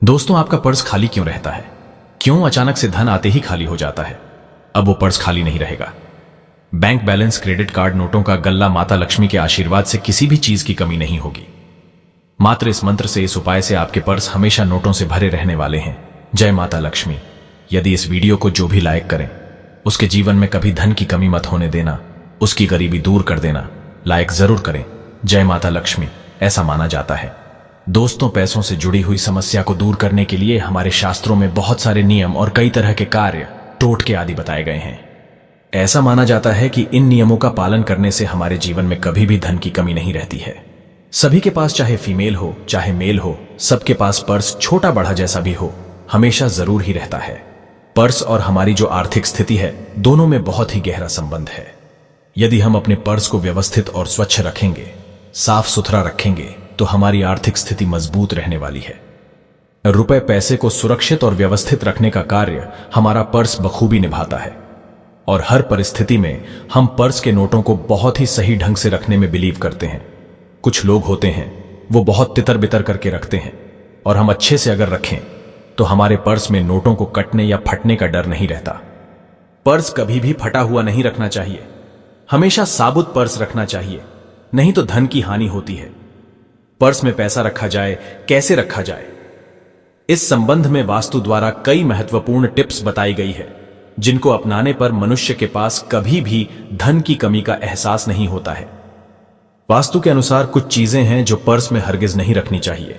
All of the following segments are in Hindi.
दोस्तों, आपका पर्स खाली क्यों रहता है? क्यों अचानक से धन आते ही खाली हो जाता है? अब वो पर्स खाली नहीं रहेगा। बैंक बैलेंस, क्रेडिट कार्ड, नोटों का गल्ला, माता लक्ष्मी के आशीर्वाद से किसी भी चीज की कमी नहीं होगी। मात्र इस मंत्र से, इस उपाय से आपके पर्स हमेशा नोटों से भरे रहने वाले हैं। जय माता लक्ष्मी। यदि इस वीडियो को जो भी लाइक करें, उसके जीवन में कभी धन की कमी मत होने देना, उसकी गरीबी दूर कर देना। लाइक जरूर करें। जय माता लक्ष्मी, ऐसा माना जाता है। दोस्तों, पैसों से जुड़ी हुई समस्या को दूर करने के लिए हमारे शास्त्रों में बहुत सारे नियम और कई तरह के कार्य, टोटके आदि बताए गए हैं। ऐसा माना जाता है कि इन नियमों का पालन करने से हमारे जीवन में कभी भी धन की कमी नहीं रहती है। सभी के पास, चाहे फीमेल हो चाहे मेल हो, सबके पास पर्स छोटा बड़ा जैसा भी हो, हमेशा जरूर ही रहता है। पर्स और हमारी जो आर्थिक स्थिति है, दोनों में बहुत ही गहरा संबंध है। यदि हम अपने पर्स को व्यवस्थित और स्वच्छ रखेंगे, साफ सुथरा रखेंगे, तो हमारी आर्थिक स्थिति मजबूत रहने वाली है। रुपए पैसे को सुरक्षित और व्यवस्थित रखने का कार्य हमारा पर्स बखूबी निभाता है। और हर परिस्थिति में हम पर्स के नोटों को बहुत ही सही ढंग से रखने में बिलीव करते हैं। कुछ लोग होते हैं, वो बहुत तितर बितर करके रखते हैं, और हम अच्छे से अगर रखें तो हमारे पर्स में नोटों को कटने या फटने का डर नहीं रहता। पर्स कभी भी फटा हुआ नहीं रखना चाहिए। हमेशा साबुत पर्स रखना चाहिए, नहीं तो धन की हानि होती है। पर्स में पैसा रखा जाए, कैसे रखा जाए, इस संबंध में वास्तु द्वारा कई महत्वपूर्ण टिप्स बताई गई है, जिनको अपनाने पर मनुष्य के पास कभी भी धन की कमी का एहसास नहीं होता है। वास्तु के अनुसार कुछ चीजें हैं जो पर्स में हरगिज नहीं रखनी चाहिए,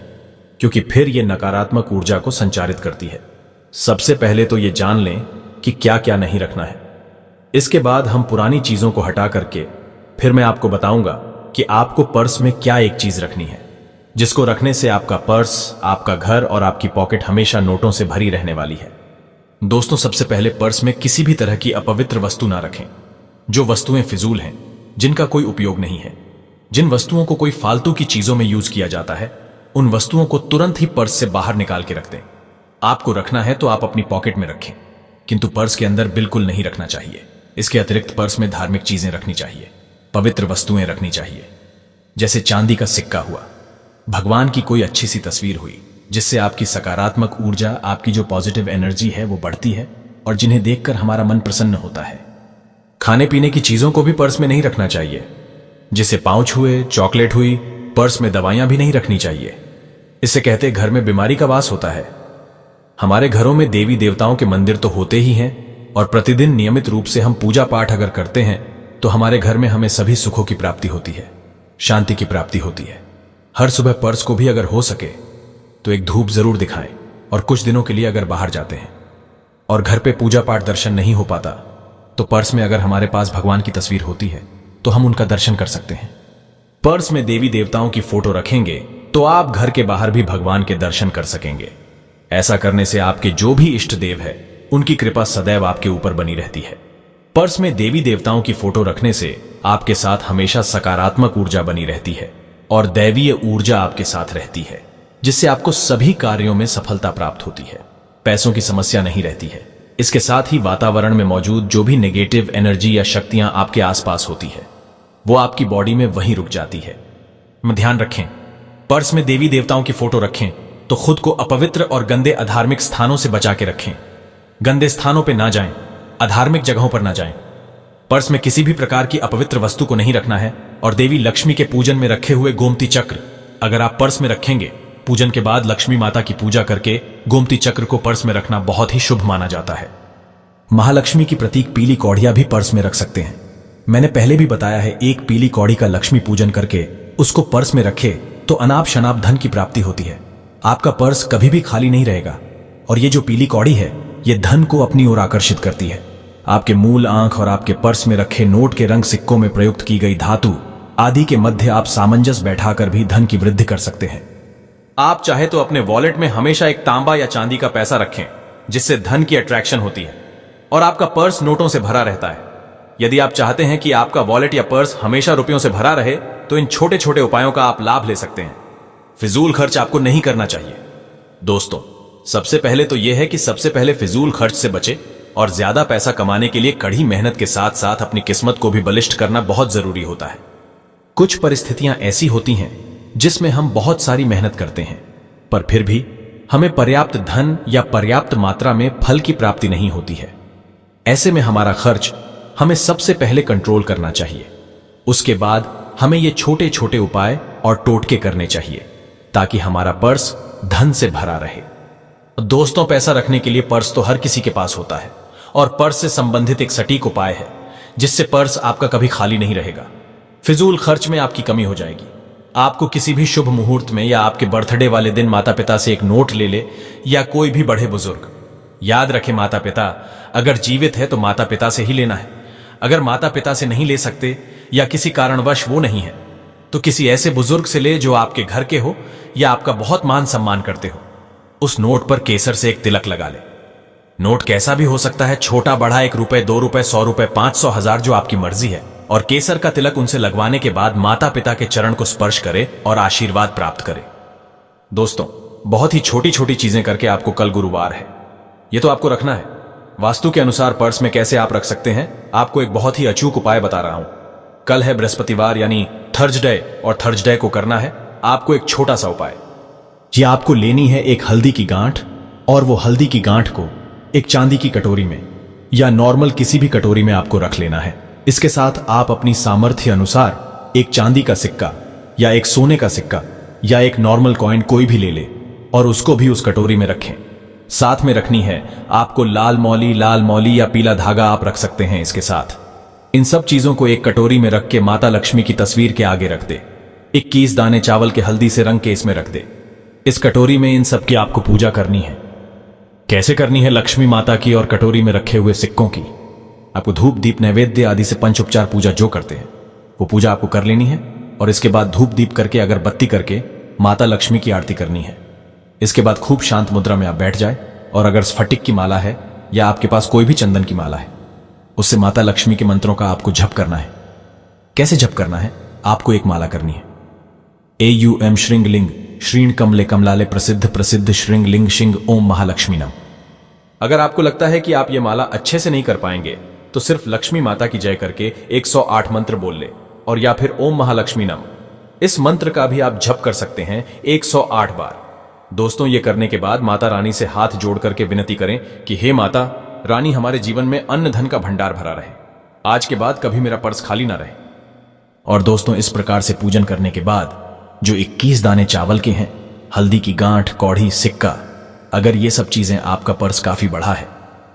क्योंकि फिर यह नकारात्मक ऊर्जा को संचारित करती है। सबसे पहले तो यह जान लें कि क्या क्या नहीं रखना है। इसके बाद हम पुरानी चीजों को हटा करके फिर मैं आपको बताऊंगा कि आपको पर्स में क्या एक चीज रखनी है, जिसको रखने से आपका पर्स, आपका घर और आपकी पॉकेट हमेशा नोटों से भरी रहने वाली है। दोस्तों, सबसे पहले पर्स में किसी भी तरह की अपवित्र वस्तु ना रखें। जो वस्तुएं फिजूल हैं, जिनका कोई उपयोग नहीं है, जिन वस्तुओं को कोई फालतू की चीजों में यूज किया जाता है, उन वस्तुओं को तुरंत ही पर्स से बाहर निकाल के रख दें। आपको रखना है तो आप अपनी पॉकेट में रखें, किंतु पर्स के अंदर बिल्कुल नहीं रखना चाहिए। इसके अतिरिक्त पर्स में धार्मिक चीजें रखनी चाहिए, पवित्र वस्तुएं रखनी चाहिए, जैसे चांदी का सिक्का हुआ, भगवान की कोई अच्छी सी तस्वीर हुई, जिससे आपकी सकारात्मक ऊर्जा, आपकी जो पॉजिटिव एनर्जी है वो बढ़ती है और जिन्हें देखकर हमारा मन प्रसन्न होता है। खाने पीने की चीजों को भी पर्स में नहीं रखना चाहिए, जिसे पाउच हुए, चॉकलेट हुई। पर्स में दवाइयां भी नहीं रखनी चाहिए, इससे कहते घर में बीमारी का वास होता है। हमारे घरों में देवी देवताओं के मंदिर तो होते ही हैं, और प्रतिदिन नियमित रूप से हम पूजा पाठ अगर करते हैं तो हमारे घर में हमें सभी सुखों की प्राप्ति होती है, शांति की प्राप्ति होती है। हर सुबह पर्स को भी अगर हो सके तो एक धूप जरूर दिखाएं, और कुछ दिनों के लिए अगर बाहर जाते हैं और घर पे पूजा पाठ दर्शन नहीं हो पाता, तो पर्स में अगर हमारे पास भगवान की तस्वीर होती है तो हम उनका दर्शन कर सकते हैं। पर्स में देवी देवताओं की फोटो रखेंगे तो आप घर के बाहर भी भगवान के दर्शन कर सकेंगे। ऐसा करने से आपके जो भी इष्ट देव है, उनकी कृपा सदैव आपके ऊपर बनी रहती है। पर्स में देवी देवताओं की फोटो रखने से आपके साथ हमेशा सकारात्मक ऊर्जा बनी रहती है और दैवीय ऊर्जा आपके साथ रहती है, जिससे आपको सभी कार्यों में सफलता प्राप्त होती है। पैसों की समस्या नहीं रहती है। इसके साथ ही वातावरण में मौजूद जो भी नेगेटिव एनर्जी या शक्तियां आपके आसपास होती है, वो आपकी बॉडी में वहीं रुक जाती है। ध्यान रखें, पर्स में देवी देवताओं की फोटो रखें तो खुद को अपवित्र और गंदे अधार्मिक स्थानों से बचा के रखें। गंदे स्थानों पर ना जाएं, अधार्मिक जगहों पर ना जाएं। पर्स में किसी भी प्रकार की अपवित्र वस्तु को नहीं रखना है। और देवी लक्ष्मी के पूजन में रखे हुए गोमती चक्र अगर आप पर्स में रखेंगे, पूजन के बाद लक्ष्मी माता की पूजा करके गोमती चक्र को पर्स में रखना बहुत ही शुभ माना जाता है। महालक्ष्मी की प्रतीक पीली कौड़ियां भी पर्स में रख सकते हैं। मैंने पहले भी बताया है, एक पीली कौड़ी का लक्ष्मी पूजन करके उसको पर्स में रखे तो अनाप शनाप धन की प्राप्ति होती है। आपका पर्स कभी भी खाली नहीं रहेगा। और ये जो पीली कौड़ी है, ये धन को अपनी ओर आकर्षित करती है। आपके मूल आंख और आपके पर्स में रखे नोट के रंग, सिक्कों में प्रयुक्त की गई धातु आदि के मध्य आप सामंजस्य बैठाकर भी धन की वृद्धि कर सकते हैं। आप चाहे तो अपने वॉलेट में हमेशा एक तांबा या चांदी का पैसा रखें, जिससे धन की अट्रैक्शन होती है और आपका पर्स नोटों से भरा रहता है। यदि आप चाहते हैं कि आपका वॉलेट या पर्स हमेशा रुपयों से भरा रहे, तो इन छोटे छोटे उपायों का आप लाभ ले सकते हैं। फिजूल खर्च आपको नहीं करना चाहिए। दोस्तों, सबसे पहले तो यह है कि सबसे पहले फिजूल खर्च से बचे और ज्यादा पैसा कमाने के लिए कड़ी मेहनत के साथ साथ अपनी किस्मत को भी बलिष्ठ करना बहुत जरूरी होता है। कुछ परिस्थितियां ऐसी होती हैं जिसमें हम बहुत सारी मेहनत करते हैं, पर फिर भी हमें पर्याप्त धन या पर्याप्त मात्रा में फल की प्राप्ति नहीं होती है। ऐसे में हमारा खर्च हमें सबसे पहले कंट्रोल करना चाहिए। उसके बाद हमें ये छोटे छोटे उपाय और टोटके करने चाहिए ताकि हमारा पर्स धन से भरा रहे। दोस्तों, पैसा रखने के लिए पर्स तो हर किसी के पास होता है और पर्स से संबंधित एक सटीक उपाय है जिससे पर्स आपका कभी खाली नहीं रहेगा। फिजूल खर्च में आपकी कमी हो जाएगी। आपको किसी भी शुभ मुहूर्त में या आपके बर्थडे वाले दिन माता पिता से एक नोट ले ले या कोई भी बड़े बुजुर्ग। याद रखें, माता पिता अगर जीवित है तो माता पिता से ही लेना है। अगर माता पिता से नहीं ले सकते या किसी कारणवश वो नहीं है तो किसी ऐसे बुजुर्ग से ले जो आपके घर के हो या आपका बहुत मान सम्मान करते हो। उस नोट पर केसर से एक तिलक लगा ले। नोट कैसा भी हो सकता है, छोटा बड़ा, 1 रुपए, 2 रुपए, 100 रुपए, 500, 1000, जो आपकी मर्जी है। और केसर का तिलक उनसे लगवाने के बाद माता पिता के चरण को स्पर्श करे और आशीर्वाद प्राप्त करे। दोस्तों, बहुत ही छोटी छोटी चीजें करके आपको कल गुरुवार है, ये तो आपको रखना है। वास्तु के अनुसार पर्स में कैसे आप रख सकते हैं, आपको एक बहुत ही अचूक उपाय बता रहा हूं। कल है बृहस्पतिवार यानी थर्सडे, और थर्सडे को करना है आपको एक छोटा सा उपाय। जी, आपको लेनी है एक हल्दी की गांठ और वो हल्दी की गांठ को एक चांदी की कटोरी में या नॉर्मल किसी भी कटोरी में आपको रख लेना है। इसके साथ आप अपनी सामर्थ्य अनुसार एक चांदी का सिक्का या एक सोने का सिक्का या एक नॉर्मल कॉइन कोई भी ले ले और उसको भी उस कटोरी में रखें। साथ में रखनी है आपको लाल मौली या पीला धागा आप रख सकते हैं इसके साथ। इन सब चीजों को एक कटोरी में रख के माता लक्ष्मी की तस्वीर के आगे रख दे। 21 दाने चावल के हल्दी से रंग के इसमें रख दे। इस कटोरी में इन सब की आपको पूजा करनी है। कैसे करनी है? लक्ष्मी माता की और कटोरी में रखे हुए सिक्कों की। आपको धूप दीप नैवेद्य आदि से पंच उपचार पूजा जो करते हैं वो पूजा आपको कर लेनी है और इसके बाद धूप दीप करके अगरबत्ती करके माता लक्ष्मी की आरती करनी है। इसके बाद खूब शांत मुद्रा में आप बैठ जाए और अगर स्फटिक की माला है या आपके पास कोई भी चंदन की माला है उससे माता लक्ष्मी के मंत्रों का आपको जप करना है। कैसे जप करना है? आपको एक माला करनी है। AUM श्रृंगलिंग श्रीण कमले कमलाले प्रसिद्ध प्रसिद्ध श्रृंगलिंग शिंग ओम महालक्ष्मी नम। अगर आपको लगता है कि आप ये माला अच्छे से नहीं कर पाएंगे तो सिर्फ लक्ष्मी माता की जय करके 108 मंत्र बोल ले और या फिर ओम महालक्ष्मी नम। इस मंत्र का भी आप जप कर सकते हैं 108 बार। दोस्तों, ये करने के बाद माता रानी से हाथ जोड़ करके विनती करें कि हे माता रानी, हमारे जीवन में अन्न धन का भंडार भरा रहे, आज के बाद कभी मेरा पर्स खाली ना रहे। और दोस्तों, इस प्रकार से पूजन करने के बाद जो 21 दाने चावल के हैं, हल्दी की गांठ, कौड़ी, सिक्का, अगर ये सब चीजें आपका पर्स काफी बड़ा है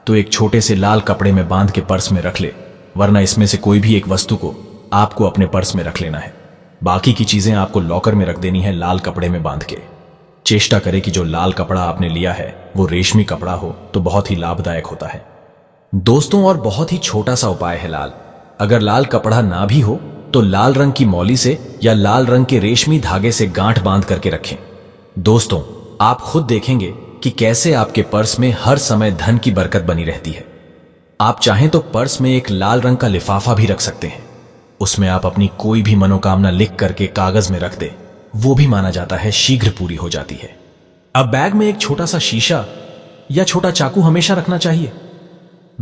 तो एक छोटे से लाल कपड़े में बांध के पर्स में रख ले, वरना इसमें से कोई भी एक वस्तु को आपको अपने पर्स में रख लेना है। बाकी की चीजें आपको लॉकर में रख देनी है लाल कपड़े में बांध के। चेष्टा करें कि जो लाल कपड़ा आपने लिया है वो रेशमी कपड़ा हो तो बहुत ही लाभदायक होता है। दोस्तों, और बहुत ही छोटा सा उपाय है लाल। अगर लाल कपड़ा ना भी हो तो लाल रंग की मौली से या लाल रंग के रेशमी धागे से गांठ बांध करके रखें। दोस्तों, आप खुद देखेंगे कि कैसे आपके पर्स में हर समय धन की बरकत बनी रहती है। आप चाहें तो पर्स में एक लाल रंग का लिफाफा भी रख सकते हैं। उसमें आप अपनी कोई भी मनोकामना लिख करके कागज में रख दे, वो भी माना जाता है शीघ्र पूरी हो जाती है। अब बैग में एक छोटा सा शीशा या छोटा चाकू हमेशा रखना चाहिए।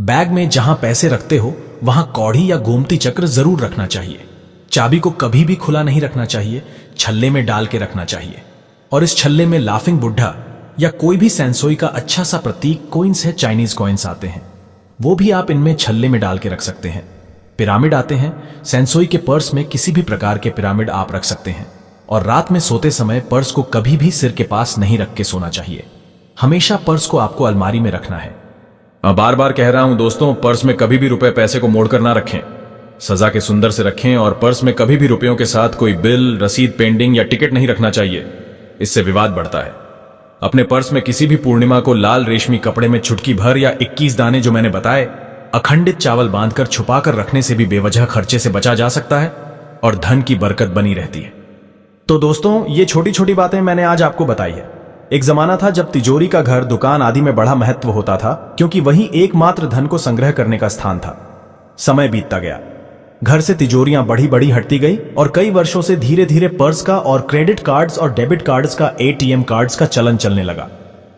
बैग में जहां पैसे रखते हो वहां कौड़ी या गोमती चक्र जरूर रखना चाहिए। चाबी को कभी भी खुला नहीं रखना चाहिए, छल्ले में डाल के रखना चाहिए। और इस छल्ले में लाफिंग बुढ़ा या कोई भी सेंसोई का अच्छा सा प्रतीक कॉइन्स है, चाइनीज कॉइन्स आते हैं, वो भी आप इनमें छल्ले में डाल के रख सकते हैं। पिरामिड आते हैं, सेंसोई के पर्स में किसी भी प्रकार के पिरामिड आप रख सकते हैं। और रात में सोते समय पर्स को कभी भी सिर के पास नहीं रख के सोना चाहिए। हमेशा पर्स को आपको अलमारी में रखना है। बार बार कह रहा हूं दोस्तों, पर्स में कभी भी रुपए पैसे को मोड़कर ना रखें, सजा के सुंदर से रखें। और पर्स में कभी भी रुपयों के साथ कोई बिल, रसीद, पेंडिंग या टिकट नहीं रखना चाहिए, इससे विवाद बढ़ता है। अपने पर्स में किसी भी पूर्णिमा को लाल रेशमी कपड़े में चुटकी भर या 21 दाने जो मैंने बताए अखंडित चावल बांधकर छुपा कर रखने से भी बेवजह खर्चे से बचा जा सकता है और धन की बरकत बनी रहती है। तो दोस्तों, ये छोटी छोटी बातें मैंने आज आपको बताई है। एक जमाना था जब तिजोरी का घर, दुकान आदि में बड़ा महत्व होता था, क्योंकि वही एकमात्र धन को संग्रह करने का स्थान था। समय बीतता गया, घर से तिजोरियां बढ़ी बढ़ी हटती गई और कई वर्षों से धीरे धीरे पर्स का और क्रेडिट कार्ड्स और डेबिट कार्ड्स का, ATM कार्ड्स का चलन चलने लगा।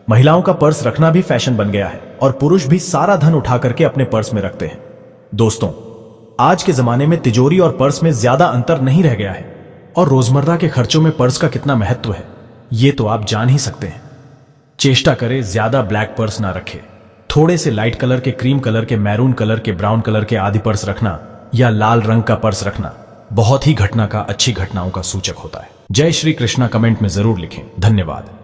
महिलाओं का पर्स रखना भी फैशन बन गया है और पुरुष भी सारा धन उठा करके अपने पर्स में रखते हैं। दोस्तों, आज के जमाने में तिजोरी और पर्स में ज्यादा अंतर नहीं रह गया है और रोजमर्रा के खर्चों में पर्स का कितना महत्व है ये तो आप जान ही सकते हैं। चेष्टा करे ज्यादा ब्लैक पर्स ना रखे। थोड़े से लाइट कलर के, क्रीम कलर के, मैरून कलर के, ब्राउन कलर के आदि पर्स रखना या लाल रंग का पर्स रखना बहुत ही घटना का, अच्छी घटनाओं का सूचक होता है। जय श्री कृष्णा कमेंट में जरूर लिखें। धन्यवाद।